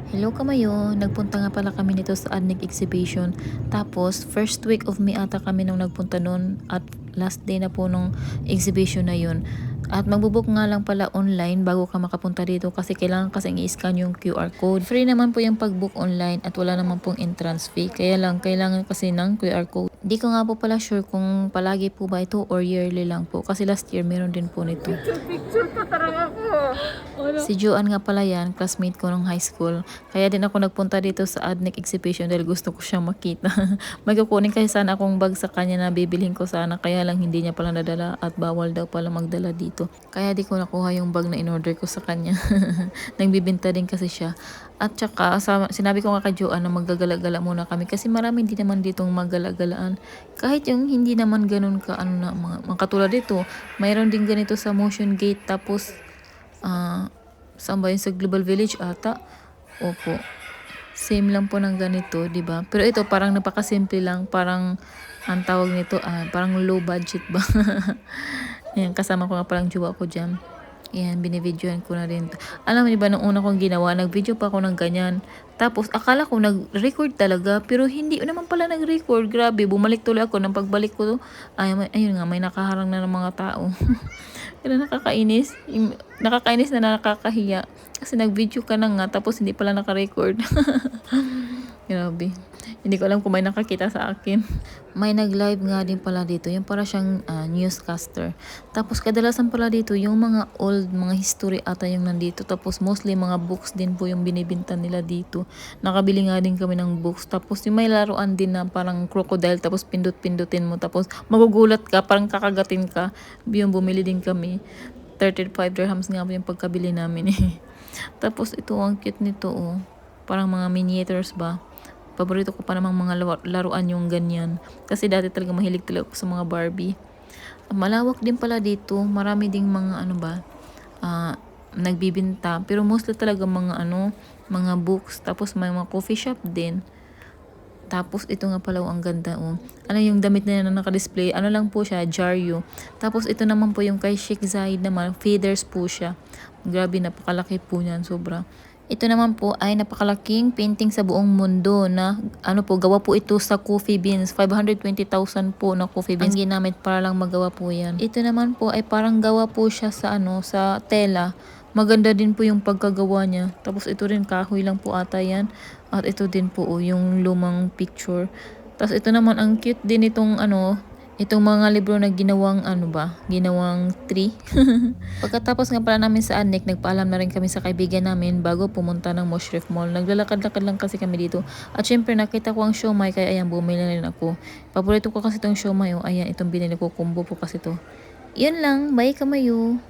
Hello Kamayo, nagpunta nga pala kami nito sa Adnic Exhibition. Tapos, first week of May ata kami nung nagpunta nun at last day na po nung exhibition na yun. At magbubook nga lang pala online bago ka makapunta dito kasi kailangan kasing i-scan yung QR code. Free naman po yung pag-book online at wala naman pong entrance fee. Kaya lang, kailangan kasi ng QR code. Di ko nga po pala sure kung palagi po ba ito or yearly lang po. Kasi last year meron din po nito. Picture pa talaga ako. Si Joanne nga pala yan, classmate ko nung high school. Kaya din ako nagpunta dito sa Adnic Exhibition dahil gusto ko siyang makita. May kukunin kasi sana akong bag sa kanya na bibilhin ko sana. Kaya lang hindi niya pala nadala at bawal daw pala magdala dito. Kaya di ko nakuha yung bag na in-order ko sa kanya. Nagbibinta din kasi siya. At saka sinabi ko nga kay Joanne na maggagala-gala muna kami kasi marami din naman ditong maggala-galaan. Kahit yung hindi naman ganun ka ano na mga katulad dito, mayroon din ganito sa Motion Gate tapos saan ba yun sa Global Village ata? Opo. Same lang po ng ganito, 'di ba? Pero ito parang napakasimple lang, parang ang tawag nito parang low budget ba. Ayan, kasama ko nga parang jowa ko diyan. Ayan, binibidyohan ko na rin. Alam mo ba, nung una kong ginawa, nag-video pa ako ng ganyan. Tapos, akala ko nag-record talaga, pero hindi naman pala nag-record. Grabe, bumalik tuloy ako. Nang pagbalik ko, ayun nga, may nakaharang na ng mga tao. Pero nakakainis. Nakakainis na nakakahiya. Kasi nag-video ka na nga, tapos hindi pala naka-record. Grabe. Hindi ko alam kung may nakakita sa akin. May nag-live nga din pala dito. Yung para siyang newscaster. Tapos kadalasan pala dito, yung mga old, mga history ata yung nandito. Tapos mostly mga books din po yung binibinta nila dito. Nakabili nga din kami ng books. Tapos yung may laruan din na parang crocodile. Tapos pindot-pindutin mo. Tapos magugulat ka, parang kakagatin ka. Yung bumili din kami. 35 dirhams nga po yung pagkabili namin eh. Tapos ito, ang cute nito oh. Parang mga miniatures ba. Paborito ko pa namang mga laruan yung ganyan. Kasi dati talaga mahilig talaga ako sa mga Barbie. Malawak din pala dito. Marami ding mga ano ba, nagbibinta. Pero mostly talaga mga mga books. Tapos may mga coffee shop din. Tapos ito nga pala ang ganda oh. Ano yung damit na yan na naka-display? Ano lang po siya, Jaryo. Tapos ito naman po yung kay Sheikh Zayed naman, feathers po siya. Grabe, napakalaki po niyan, sobra. Ito naman po ay napakalaking painting sa buong mundo na gawa po ito sa coffee beans. 520,000 po na coffee beans ang ginamit para lang magawa po yan. Ito naman po ay parang gawa po siya sa sa tela. Maganda din po yung pagkagawa niya. Tapos ito rin kahoy lang po ata yan. At ito din po yung lumang picture. Tapos ito naman ang cute din itong itong mga libro na ginawang ginawang tree. Pagkatapos nga pala namin sa Adnic, nagpaalam na rin kami sa kaibigan namin bago pumunta ng Moshrif Mall. Naglalakad-lakad lang kasi kami dito. At syempre nakita ko ang siomai kaya ayan, bumili na rin ako. Paborito ko kasi itong siomai. Ayan, itong binili ko, combo po kasi to. Yun lang, bye Kamayo.